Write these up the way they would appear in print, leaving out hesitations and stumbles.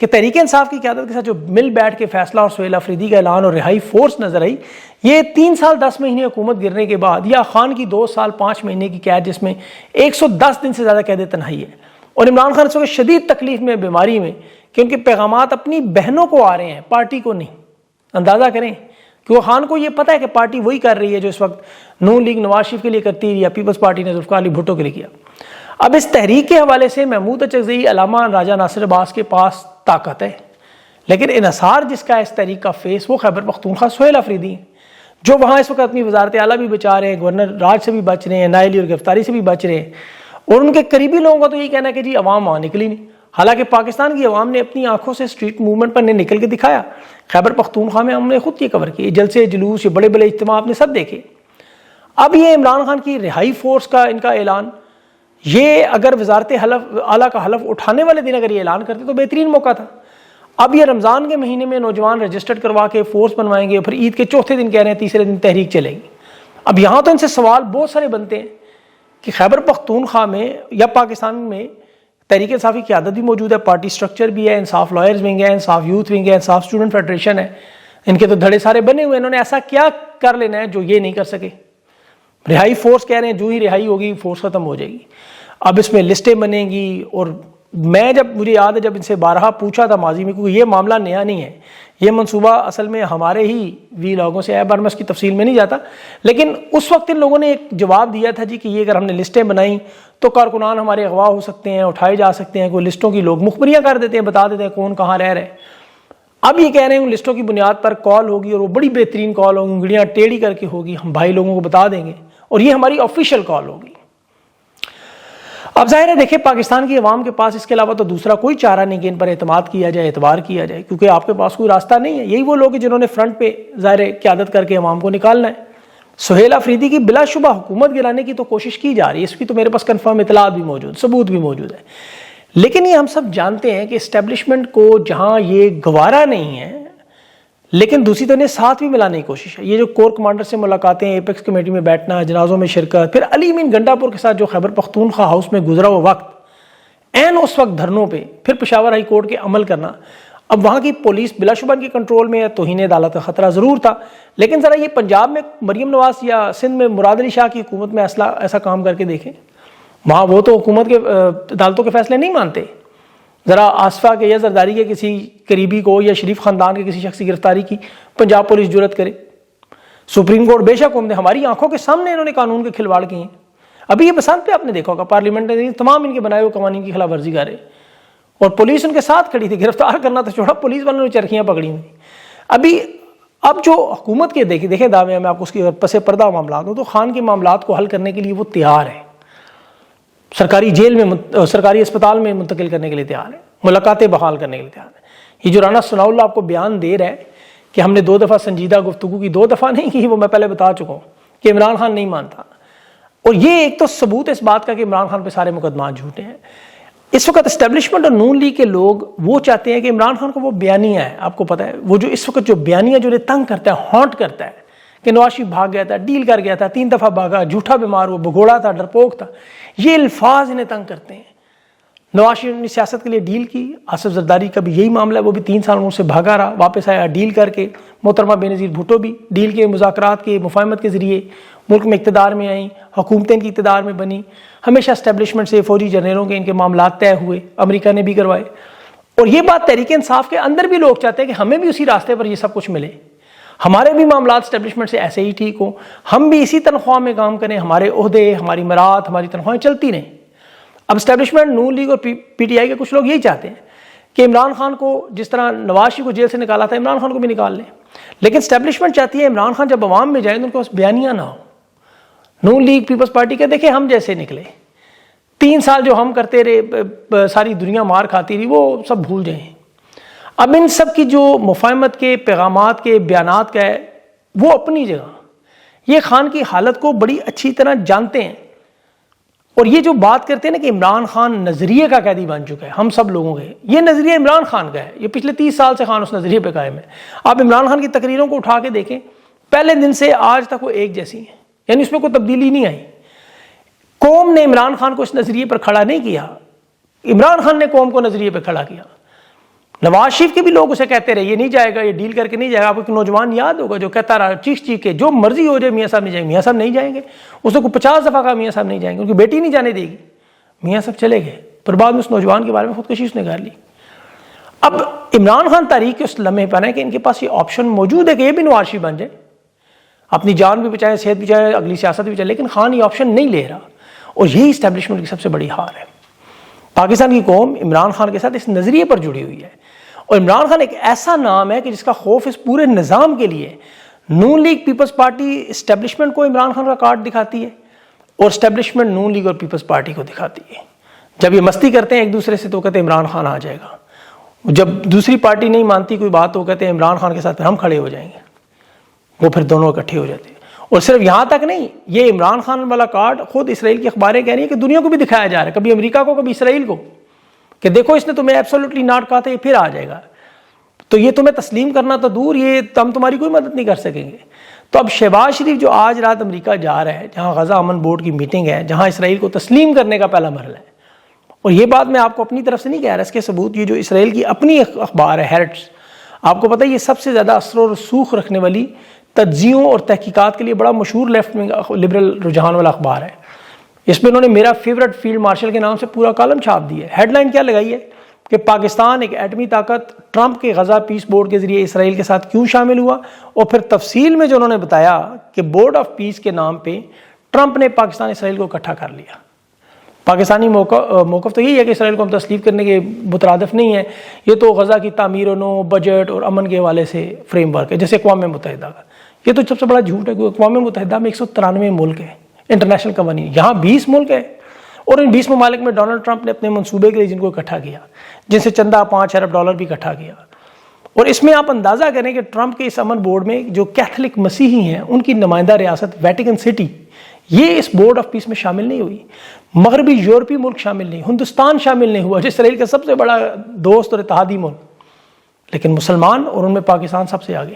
کہ تحریک انصاف کی قیادت کے ساتھ جو مل بیٹھ کے فیصلہ اور سہیل افریدی کا اعلان اور رہائی فورس نظر آئی، یہ 3 سال 10 مہینے حکومت گرنے کے بعد، یا خان کی 2 سال 5 مہینے کی قید جس میں 110 دن سے زیادہ قید تنہائی ہے، اور عمران خان اس وقت شدید تکلیف میں، بیماری میں، کہ ان کے پیغامات اپنی بہنوں کو آ رہے ہیں، پارٹی کو نہیں۔ اندازہ کریں کہ وہ خان کو یہ پتہ ہے کہ پارٹی وہی کر رہی ہے جو اس وقت نون لیگ نواز شریف کے لیے کرتی ہے یا پیپلز پارٹی نے ذوالفقار علی بھٹو کے لیے کیا۔ اب اس تحریک کے حوالے سے محمود اچکزئی، علامہ راجہ ناصر عباس کے پاس طاقت ہے، لیکن انحصار جس کا اس تحریک کا فیس وہ خیبر پختونخوا سہیل افریدی ہیں، جو وہاں اس وقت اپنی وزارت اعلیٰ بھی بچا رہے ہیں، گورنر راج سے بھی بچ رہے ہیں، نائلی اور گرفتاری سے بھی بچ رہے ہیں، اور ان کے قریبی لوگوں کا تو یہی کہنا ہے کہ جی عوام وہاں نکلی نہیں۔ حالانکہ پاکستان کی عوام نے اپنی آنکھوں سے اسٹریٹ موومنٹ پر نکل کے دکھایا۔ خیبر پختونخوا میں ہم نے خود یہ کور کیے، جلسے جلوس، یہ بڑے بڑے اجتماع آپ نے سب دیکھے۔ اب یہ عمران خان کی رہائی فورس کا ان کا اعلان، یہ اگر وزارت اعلیٰ کا حلف اٹھانے والے دن اگر یہ اعلان کرتے تو بہترین موقع تھا۔ اب یہ رمضان کے مہینے میں نوجوان رجسٹرڈ کروا کے فورس بنوائیں گے، پھر عید کے چوتھے دن کہہ رہے ہیں تیسرے دن تحریک چلے گی۔ اب یہاں تو ان سے سوال بہت سارے بنتے ہیں کہ خیبر پختونخوا میں یا پاکستان میں تحریک انصاف کی قیادت بھی موجود ہے، پارٹی سٹرکچر بھی ہے، انصاف لائرز ونگ ہے، انصاف یوتھ ونگ ہے، انصاف اسٹوڈنٹ فیڈریشن ہے، ان کے تو دھڑے سارے بنے ہوئے ہیں۔ انہوں نے ایسا کیا کر لینا ہے جو یہ نہیں کر سکے؟ رہائی فورس کہہ رہے ہیں جو ہی رہائی ہوگی فورس ختم ہو جائے گی۔ اب اس میں لسٹیں بنیں گی، اور میں مجھے یاد ہے جب ان سے بارہا پوچھا تھا ماضی میں، کیونکہ یہ معاملہ نیا نہیں ہے، یہ منصوبہ اصل میں ہمارے ہی وی لاگوں سے ہے، میں اس کی تفصیل میں نہیں جاتا، لیکن اس وقت ان لوگوں نے ایک جواب دیا تھا جی کہ یہ اگر ہم نے لسٹیں بنائیں تو کارکنان ہمارے اغوا ہو سکتے ہیں، اٹھائے جا سکتے ہیں، کوئی لسٹوں کی لوگ مخبریاں کر دیتے ہیں، بتا دیتے ہیں کون کہاں رہ رہے۔ اب یہ کہہ رہے ہیں ان لسٹوں کی بنیاد پر کال ہوگی، اور وہ بڑی بہترین کال ہوگی، انگلیاں ٹیڑھی کر کے ہوگی، ہم بھائی لوگوں کو بتا دیں گے، اور یہ ہماری آفیشیل کال ہوگی۔ اب ظاہر ہے دیکھیں پاکستان کی عوام کے پاس اس کے علاوہ تو دوسرا کوئی چارہ نہیں کہ ان پر اعتماد کیا جائے، اعتبار کیا جائے، کیونکہ آپ کے پاس کوئی راستہ نہیں ہے۔ یہی وہ لوگ ہیں جنہوں نے فرنٹ پہ ظاہر قیادت کر کے عوام کو نکالنا ہے۔ سہیل افریدی کی بلا شبہ حکومت گرانے کی تو کوشش کی جا رہی ہے، اس کی تو میرے پاس کنفرم اطلاعات بھی موجود، ثبوت بھی موجود ہے، لیکن یہ ہم سب جانتے ہیں کہ اسٹیبلشمنٹ کو جہاں یہ گوارا نہیں ہے، لیکن دوسری طرف ساتھ بھی ملانے کی کوشش ہے۔ یہ جو کور کمانڈر سے ملاقاتیں، ایپیکس کمیٹی میں بیٹھنا، جنازوں میں شرکت، پھر علی امین گنڈا پور کے ساتھ جو خیبر پختونخوا ہاؤس میں گزرا ہوا وقت، این اس وقت دھرنوں پہ، پھر پشاور ہائی کورٹ کے عمل کرنا، اب وہاں کی پولیس بلا شبہ ان کی کنٹرول میں ہے، توہین عدالت کا خطرہ ضرور تھا، لیکن ذرا یہ پنجاب میں مریم نواز یا سندھ میں مراد علی شاہ کی حکومت میں ایسا کام کر کے دیکھیں، وہاں وہ تو حکومت کے عدالتوں کے فیصلے نہیں مانتے۔ ذرا آصفہ کے یا زرداری کے کسی قریبی کو یا شریف خاندان کے کسی شخص کی گرفتاری کی پنجاب پولیس جرت کرے۔ سپریم کورٹ بے شک ہماری آنکھوں کے سامنے انہوں نے قانون کے کھلواڑ کیے ہیں۔ ابھی یہ بسنت پہ آپ نے دیکھا ہوگا پارلیمنٹ نے تمام ان کے بنائے ہوئے قوانین کی خلاف ورزی کر رہے، اور پولیس ان کے ساتھ کھڑی تھی، گرفتار کرنا تو چھوڑا، پولیس والوں نے چرخیاں پکڑی ہوئی۔ اب جو حکومت کے دیکھیں دعوے میں آپ کو اس کی پس پردہ معاملات ہوں تو خان کے معاملات کو حل کرنے کے لیے وہ تیار ہے، سرکاری جیل میں، سرکاری اسپتال میں منتقل کرنے کے لیے تیار ہے، ملاقاتیں بحال کرنے کے لیے تیار ہے۔ یہ جو رانا ثناء اللہ آپ کو بیان دے رہا ہے کہ ہم نے 2 دفعہ سنجیدہ گفتگو کی، 2 دفعہ نہیں کی، وہ میں پہلے بتا چکا ہوں کہ عمران خان نہیں مانتا، اور یہ ایک تو ثبوت اس بات کا کہ عمران خان پہ سارے مقدمات جھوٹے ہیں۔ اس وقت اسٹیبلشمنٹ اور نون لیگ کے لوگ وہ چاہتے ہیں کہ عمران خان کو وہ بیانیہ ہے، آپ کو پتہ ہے وہ جو اس وقت جو بیانیہ جو انہیں تنگ کرتا ہے، ہانٹ کرتا ہے کہ نواز شریف بھاگ گیا تھا، ڈیل کر گیا تھا، 3 دفعہ بھاگا، جھوٹا بیمار ہوا، بھگوڑا تھا، ڈرپوک تھا، یہ الفاظ انہیں تنگ کرتے ہیں۔ نواز شریف نے سیاست کے لیے ڈیل کی، آصف زرداری کا بھی یہی معاملہ ہے، وہ بھی 3 سال ان سے بھاگا رہا، واپس آیا ڈیل کر کے۔ محترمہ بینظیر بھٹو بھی ڈیل کے، مذاکرات کے، مفاہمت کے ذریعے ملک میں اقتدار میں آئیں، حکومتیں کی اقتدار میں بنی، ہمیشہ اسٹیبلشمنٹ سے فوجی جنرلوں کے ان کے معاملات طے ہوئے، امریکہ نے بھی کروائے۔ اور یہ بات تحریک انصاف کے اندر بھی لوگ چاہتے ہیں کہ ہمیں بھی اسی راستے پر یہ سب کچھ ملے، ہمارے بھی معاملات اسٹیبلشمنٹ سے ایسے ہی ٹھیک ہوں، ہم بھی اسی تنخواہ میں کام کریں، ہمارے عہدے، ہماری مرات، ہماری تنخواہیں چلتی رہیں۔ اب اسٹیبلشمنٹ، نون لیگ اور پی ٹی آئی کے کچھ لوگ یہی چاہتے ہیں کہ عمران خان کو جس طرح نواز شریف کو جیل سے نکالا تھا، عمران خان کو بھی نکال لیں، لیکن اسٹیبلشمنٹ چاہتی ہے عمران خان جب عوام میں جائیں تو ان کے پاس بیانیہ نہ ہو۔ نون لیگ، پیپلز پارٹی کے دیکھیں ہم جیسے نکلے، 3 سال جو ہم کرتے رہے، ساری دنیا مار کھاتی رہی، وہ سب بھول جائیں۔ اب ان سب کی جو مفاہمت کے، پیغامات کے، بیانات کا ہے، وہ اپنی جگہ، یہ خان کی حالت کو بڑی اچھی طرح جانتے ہیں، اور یہ جو بات کرتے ہیں نا کہ عمران خان نظریے کا قیدی بن چکا ہے، ہم سب لوگوں کے، یہ نظریہ عمران خان کا ہے، یہ پچھلے 30 سال سے خان اس نظریے پہ قائم ہے۔ آپ عمران خان کی تقریروں کو اٹھا کے دیکھیں، پہلے دن سے آج تک وہ ایک جیسی ہیں، یعنی اس میں کوئی تبدیلی نہیں آئی۔ قوم نے عمران خان کو اس نظریے پر کھڑا نہیں کیا، عمران خان نے قوم کو نظریے پہ کھڑا کیا۔ نواز شریف کے بھی لوگ اسے کہتے رہے یہ نہیں جائے گا، یہ ڈیل کر کے نہیں جائے گا. آپ کو ایک نوجوان یاد ہوگا جو کہتا رہا چیخ کے جو مرضی ہو جائے میاں صاحب نہیں جائیں گے. میاں صاحب نہیں جائیں گے. اس نے کو 50 دفعہ کہا میاں صاحب نہیں جائیں گے، ان کی بیٹی نہیں جانے دے گی. میاں صاحب چلے گئے، پر بعد میں اس نوجوان کے بارے میں خودکشی اس نے کر لی. اب عمران خان تاریخ کے اس لمحے پر ہے کہ ان کے پاس یہ آپشن موجود ہے کہ یہ بھی نواز شریف بن جائے، اپنی جان بھی بچائے، صحت بھی بچائے، اگلی سیاست بھی بچائے، لیکن خان یہ آپشن نہیں لے رہا. اور یہی اسٹیبلشمنٹ کی سب سے بڑی ہار ہے. پاکستان کی قوم عمران خان کے ساتھ اس نظریے پر جڑی ہوئی ہے، اور عمران خان ایک ایسا نام ہے کہ جس کا خوف اس پورے نظام کے لیے. نون لیگ پیپلز پارٹی اسٹیبلشمنٹ کو عمران خان کا کارڈ دکھاتی ہے، اور اسٹیبلشمنٹ نون لیگ اور پیپلز پارٹی کو دکھاتی ہے. جب یہ مستی کرتے ہیں ایک دوسرے سے تو کہتے ہیں عمران خان آ جائے گا، جب دوسری پارٹی نہیں مانتی کوئی بات تو کہتے ہیں عمران خان کے ساتھ ہم کھڑے ہو جائیں گے. وہ پھر دونوں اکٹھے ہو جاتے ہیں. اور صرف یہاں تک نہیں، یہ عمران خان والا کارڈ خود اسرائیل کی اخباریں کہہ رہی ہیں کہ دنیا کو بھی دکھایا جا رہا ہے، کبھی امریکہ کو کبھی اسرائیل کو، کہ دیکھو اس نے تمہیں ایبسولوٹلی ناٹ کہا تھا، یہ پھر آ جائے گا. تو یہ تمہیں تسلیم کرنا تو دور، یہ ہم تمہاری کوئی مدد نہیں کر سکیں گے. تو اب شہباز شریف جو آج رات امریکہ جا رہا ہے، جہاں غزہ امن بورڈ کی میٹنگ ہے، جہاں اسرائیل کو تسلیم کرنے کا پہلا مرحلہ ہے، اور یہ بات میں آپ کو اپنی طرف سے نہیں کہہ رہا، اس کے ثبوت یہ جو اسرائیل کی اپنی اخبار ہے ہیرٹس، آپ کو پتہ ہے یہ سب سے زیادہ اثر و رسوخ رکھنے والی تجزیوں اور تحقیقات کے لیے بڑا مشہور لیفٹ ونگ لبرل رجحان والا اخبار ہے. اس میں انہوں نے میرا فیورٹ فیلڈ مارشل کے نام سے پورا کالم چھاپ دی ہے. ہیڈ لائن کیا لگائی ہے کہ پاکستان ایک ایٹمی طاقت ٹرمپ کے غزہ پیس بورڈ کے ذریعے اسرائیل کے ساتھ کیوں شامل ہوا، اور پھر تفصیل میں جو انہوں نے بتایا کہ بورڈ آف پیس کے نام پہ ٹرمپ نے پاکستان اسرائیل کو اکٹھا کر لیا. پاکستانی موقف تو یہی ہے کہ اسرائیل کو ہم تسلیم کرنے کے مترادف نہیں ہے، یہ تو غزہ کی تعمیر و نو، بجٹ اور امن کے حوالے سے فریم ورک ہے جیسے اقوام متحدہ کا. یہ تو سب سے بڑا جھوٹ ہے کہ اقوام متحدہ میں 193 ملک ہیں انٹرنیشنل قوانین، یہاں 20 ملک ہیں، اور ان 20 ممالک میں ڈونلڈ ٹرمپ نے اپنے منصوبے کے لیے جن کو اکٹھا کیا، جن سے چندہ $5 ارب بھی اکٹھا کیا. اور اس میں آپ اندازہ کریں کہ ٹرمپ کے اس امن بورڈ میں جو کیتھولک مسیحی ہیں ان کی نمائندہ ریاست ویٹیکن سٹی، یہ اس بورڈ آف پیس میں شامل نہیں ہوئی. مغربی یورپی ملک شامل نہیں، ہندوستان شامل نہیں ہوا جو اسرائیل کا سب سے بڑا دوست اور اتحادی ملک، لیکن مسلمان اور ان میں پاکستان سب سے آگے.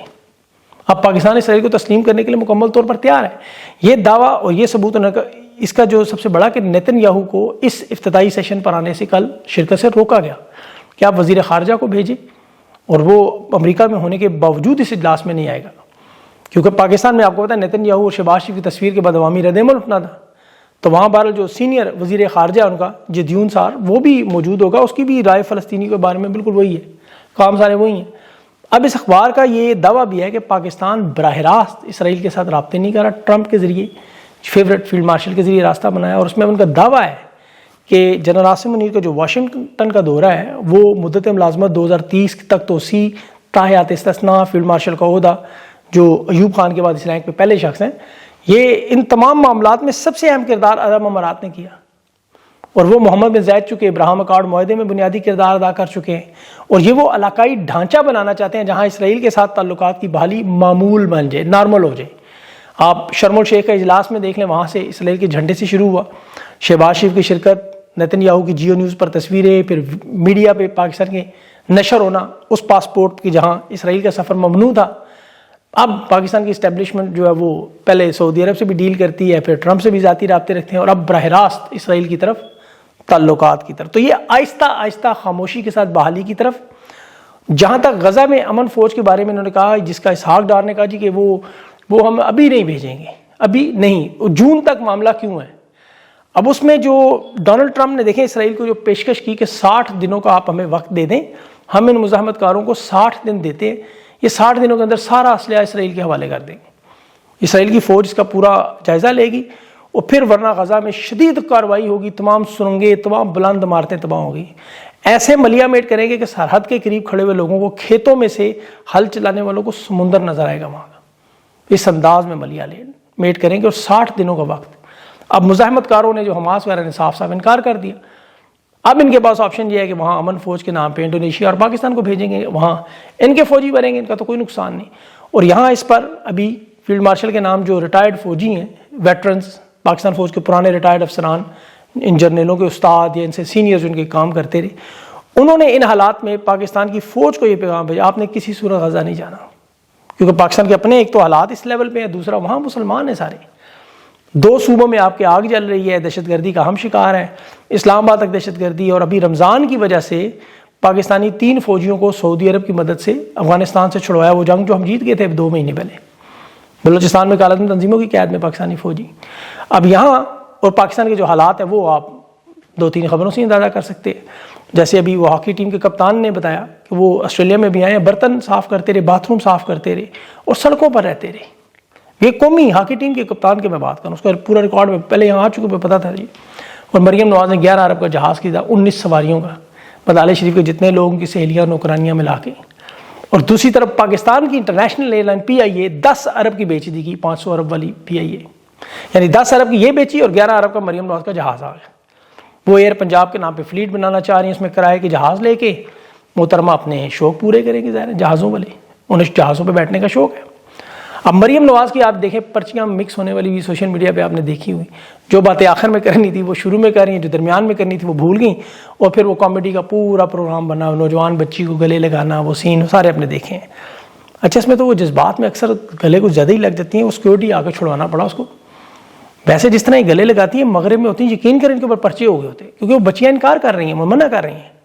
اب پاکستان اسرائیل کو تسلیم کرنے کے لیے مکمل طور پر تیار ہے. یہ دعویٰ اور یہ ثبوت اس کا جو سب سے بڑا کہ نیتن یاہو کو اس افتتاحی سیشن پر آنے سے کل شرکت سے روکا گیا کہ آپ وزیر خارجہ کو بھیجیں، اور وہ امریکہ میں ہونے کے باوجود اس اجلاس میں نہیں آئے گا، کیونکہ پاکستان میں آپ کو پتا ہے نیتن یاہو اور شہباز شریف کی تصویر کے بعد عوامی رد عمل اٹھنا تھا. تو وہاں بہرحال جو سینئر وزیر خارجہ ان کا جدیون سار وہ بھی موجود ہوگا، اس کی بھی رائے فلسطینی کے بارے میں بالکل وہی ہے، کام سارے وہی ہیں. اب اس اخبار کا یہ دعویٰ بھی ہے کہ پاکستان براہ راست اسرائیل کے ساتھ رابطے نہیں کر رہا، ٹرمپ کے ذریعے فیورٹ فیلڈ مارشل کے ذریعے راستہ بنایا. اور اس میں ان کا دعویٰ ہے کہ جنرل عاصم منیر کا جو واشنگٹن کا دورہ ہے وہ مدت ملازمت 2030 تک توسیع تاحیات استثناء فیلڈ مارشل کا عہدہ جو ایوب خان کے بعد اس رینک پہ پہلے شخص ہیں، یہ ان تمام معاملات میں سب سے اہم کردار عرب امارات نے کیا. اور وہ محمد بن زائد چکے ابراہیم اکارڈ معاہدے میں بنیادی کردار ادا کر چکے ہیں، اور یہ وہ علاقائی ڈھانچہ بنانا چاہتے ہیں جہاں اسرائیل کے ساتھ تعلقات کی بحالی معمول بن جائے، نارمل ہو جائے. آپ شرم الشیخ کا اجلاس میں دیکھ لیں، وہاں سے اسرائیل کے جھنڈے سے شروع ہوا، شہباز شریف کی شرکت، نیتن یاہو کی جیو نیوز پر تصویریں، پھر میڈیا پہ پاکستان کے نشر ہونا اس پاسپورٹ کی جہاں اسرائیل کا سفر ممنوع تھا. اب پاکستان کی اسٹیبلشمنٹ جو ہے وہ پہلے سعودی عرب سے بھی ڈیل کرتی ہے، پھر ٹرمپ سے بھی ذاتی رابطے رکھتے ہیں، اور اب براہ راست اسرائیل کی طرف تعلقات کی طرف. تو یہ آہستہ آہستہ خاموشی کے ساتھ بحالی کی طرف. جہاں تک غزہ میں امن فوج کے بارے میں انہوں نے کہا، جس کا اسحاق ڈار نے کہا جی کہ وہ ہم ابھی نہیں بھیجیں گے، ابھی نہیں، جون تک معاملہ کیوں ہے. اب اس میں جو ڈونلڈ ٹرمپ نے دیکھیں اسرائیل کو جو پیشکش کی کہ 60 دنوں کا آپ ہمیں وقت دے دیں، ہم ان مزاحمت کاروں کو 60 دن دیتے ہیں، یہ 60 دنوں کے اندر سارا اسلحہ اسرائیل کے حوالے کر دیں گے، اسرائیل کی فوج اس کا پورا جائزہ لے گی، اور پھر ورنہ غزہ میں شدید کارروائی ہوگی، تمام سرنگیں، تمام بلند عمارتیں تباہ ہوں گی. ایسے ملیا میٹ کریں گے کہ سرحد کے قریب کھڑے ہوئے لوگوں کو کھیتوں میں سے ہل چلانے والوں کو سمندر نظر آئے گا وہاں کا. اس انداز میں ملیا میٹ کریں گے، اور 60 دنوں کا وقت. اب مزاحمت کاروں نے جو حماس وغیرہ نے صاف انکار کر دیا. اب ان کے پاس آپشن یہ ہے کہ وہاں امن فوج کے نام پہ انڈونیشیا اور پاکستان کو بھیجیں گے، وہاں ان کے فوجی بنیں گے، ان کا تو کوئی نقصان نہیں. اور یہاں اس پر ابھی فیلڈ مارشل کے نام جو ریٹائرڈ فوجی ہیں، ویٹرنز، پاکستان فوج کے پرانے ریٹائرڈ افسران، ان جرنیلوں کے استاد یا ان سے سینئرز ان کے کام کرتے رہے، انہوں نے ان حالات میں پاکستان کی فوج کو یہ پیغام بھیجا، آپ نے کسی صورت غزہ نہیں جانا، کیونکہ پاکستان کے اپنے ایک تو حالات اس لیول پہ ہے، دوسرا وہاں مسلمان ہیں سارے. 2 صوبوں میں آپ کے آگ جل رہی ہے، دہشت گردی کا ہم شکار ہیں، اسلام آباد تک دہشت گردی، اور ابھی رمضان کی وجہ سے پاکستانی 3 فوجیوں کو سعودی عرب کی مدد سے افغانستان سے چھڑوایا، وہ جنگ جو ہم جیت گئے تھے 2 مہینے پہلے، بلوچستان میں کالعدم تنظیموں کی قیادت میں پاکستانی فوجی۔ اب یہاں اور پاکستان کے جو حالات ہیں وہ آپ 2-3 خبروں سے اندازہ کر سکتے ہیں۔ جیسے ابھی وہ ہاکی ٹیم کے کپتان نے بتایا کہ وہ آسٹریلیا میں بھی آئے ہیں، برتن صاف کرتے رہے، باتھ روم صاف کرتے رہے اور سڑکوں پر رہتے رہے۔ یہ قومی ہاکی ٹیم کے کپتان کی میں بات کروں، اس کا پورا ریکارڈ میں پہلے یہاں آ چکے پہ پتا تھا جی۔ اور مریم نواز نے 11 ارب کا جہاز خریدا 19 سواریوں کا، مدالے شریف کے جتنے لوگوں کی سہیلیاں نوکرانیاں ملا کے۔ اور دوسری طرف پاکستان کی انٹرنیشنل ایئر لائن PIA 10 ارب کی بیچ دی گئی، 500 ارب والی PIA، یعنی 10 ارب کی یہ بیچی اور 11 ارب کا مریم نواز کا جہاز آ گیا۔ وہ ایئر پنجاب کے نام پہ فلیٹ بنانا چاہ رہی ہیں، اس میں کرائے کے جہاز لے کے محترمہ اپنے شوق پورے کریں گے، ظاہر ہے جہازوں والے، انہیں جہازوں پہ بیٹھنے کا شوق ہے۔ اب مریم نواز کی آپ دیکھیں پرچیاں مکس ہونے والی بھی سوشل میڈیا پہ آپ نے دیکھی ہوئی، جو باتیں آخر میں کرنی تھی وہ شروع میں کر رہی ہیں، جو درمیان میں کرنی تھی وہ بھول گئیں، اور پھر وہ کامیڈی کا پورا پروگرام بنا، نوجوان بچی کو گلے لگانا، وہ سین سارے اپنے دیکھے ہیں۔ اچھا اس میں تو وہ جذبات میں اکثر گلے کو زیادہ ہی لگ جاتی ہیں، وہ سیکورٹی آ کے چھڑوانا پڑا اس کو۔ ویسے جس طرح یہ گلے لگاتی ہیں مغرب میں ہوتی ہیں، یقین کریں ان کے اوپر پرچے ہو گئے ہوتے ہیں، کیونکہ وہ بچیاں انکار کر رہی ہیں، وہ منع کر رہی ہیں،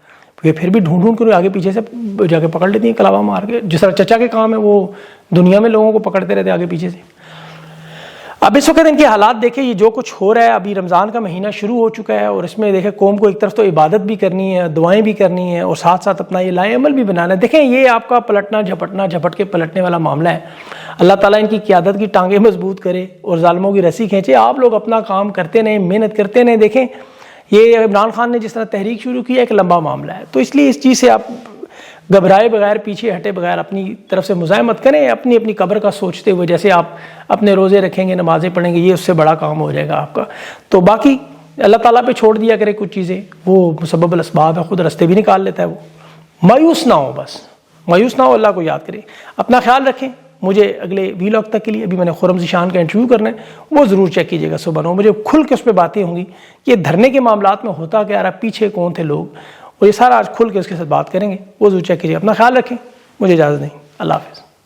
یہ پھر بھی ڈھونڈ کر آگے پیچھے سے جا کے پکڑ لیتی ہیں کلاوا مار کے، جس طرح چچا کے کام ہے وہ دنیا میں لوگوں کو پکڑتے رہتے آگے پیچھے سے۔ اب اس وقت ان کے حالات دیکھیں، یہ جو کچھ ہو رہا ہے، ابھی رمضان کا مہینہ شروع ہو چکا ہے اور اس میں دیکھیں قوم کو ایک طرف تو عبادت بھی کرنی ہے، دعائیں بھی کرنی ہیں اور ساتھ ساتھ اپنا یہ لائے عمل بھی بنانا ہے۔ دیکھیں یہ آپ کا پلٹنا جھپٹنا جھپٹ کے پلٹنے والا معاملہ ہے۔ اللہ تعالیٰ ان کی قیادت کی ٹانگیں مضبوط کرے اور ظالموں کی رسی کھینچے۔ آپ لوگ اپنا کام کرتے رہیں، محنت کرتے رہیں۔ دیکھیں یہ عمران خان نے جس طرح تحریک شروع کی ہے، ایک لمبا معاملہ ہے، تو اس لیے اس چیز سے آپ گھبرائے بغیر، پیچھے ہٹے بغیر اپنی طرف سے مزاحمت کریں، اپنی اپنی قبر کا سوچتے ہوئے، جیسے آپ اپنے روزے رکھیں گے، نمازیں پڑھیں گے، یہ اس سے بڑا کام ہو جائے گا آپ کا۔ تو باقی اللہ تعالیٰ پہ چھوڑ دیا کرے کچھ چیزیں، وہ مسبب الاسباب ہے، خود رستے بھی نکال لیتا ہے وہ۔ مایوس نہ ہو، بس مایوس نہ ہو، اللہ کو یاد کریں، اپنا خیال رکھیں۔ مجھے اگلے ویلاگ تک کے لیے ابھی میں نے خرم ذیشان کا انٹرویو کرنا ہے، وہ ضرور چیک کیجیے گا صبح 9 بجے، کھل کے اس پہ باتیں ہوں گی کہ دھرنے کے معاملات میں ہوتا کیا رہا، پیچھے کون تھے لوگ، اور یہ سارا آج کھل کے اس کے ساتھ بات کریں گے، وہ ضرور چیک کیجیے۔ اپنا خیال رکھیں، مجھے اجازت دیں، اللہ حافظ۔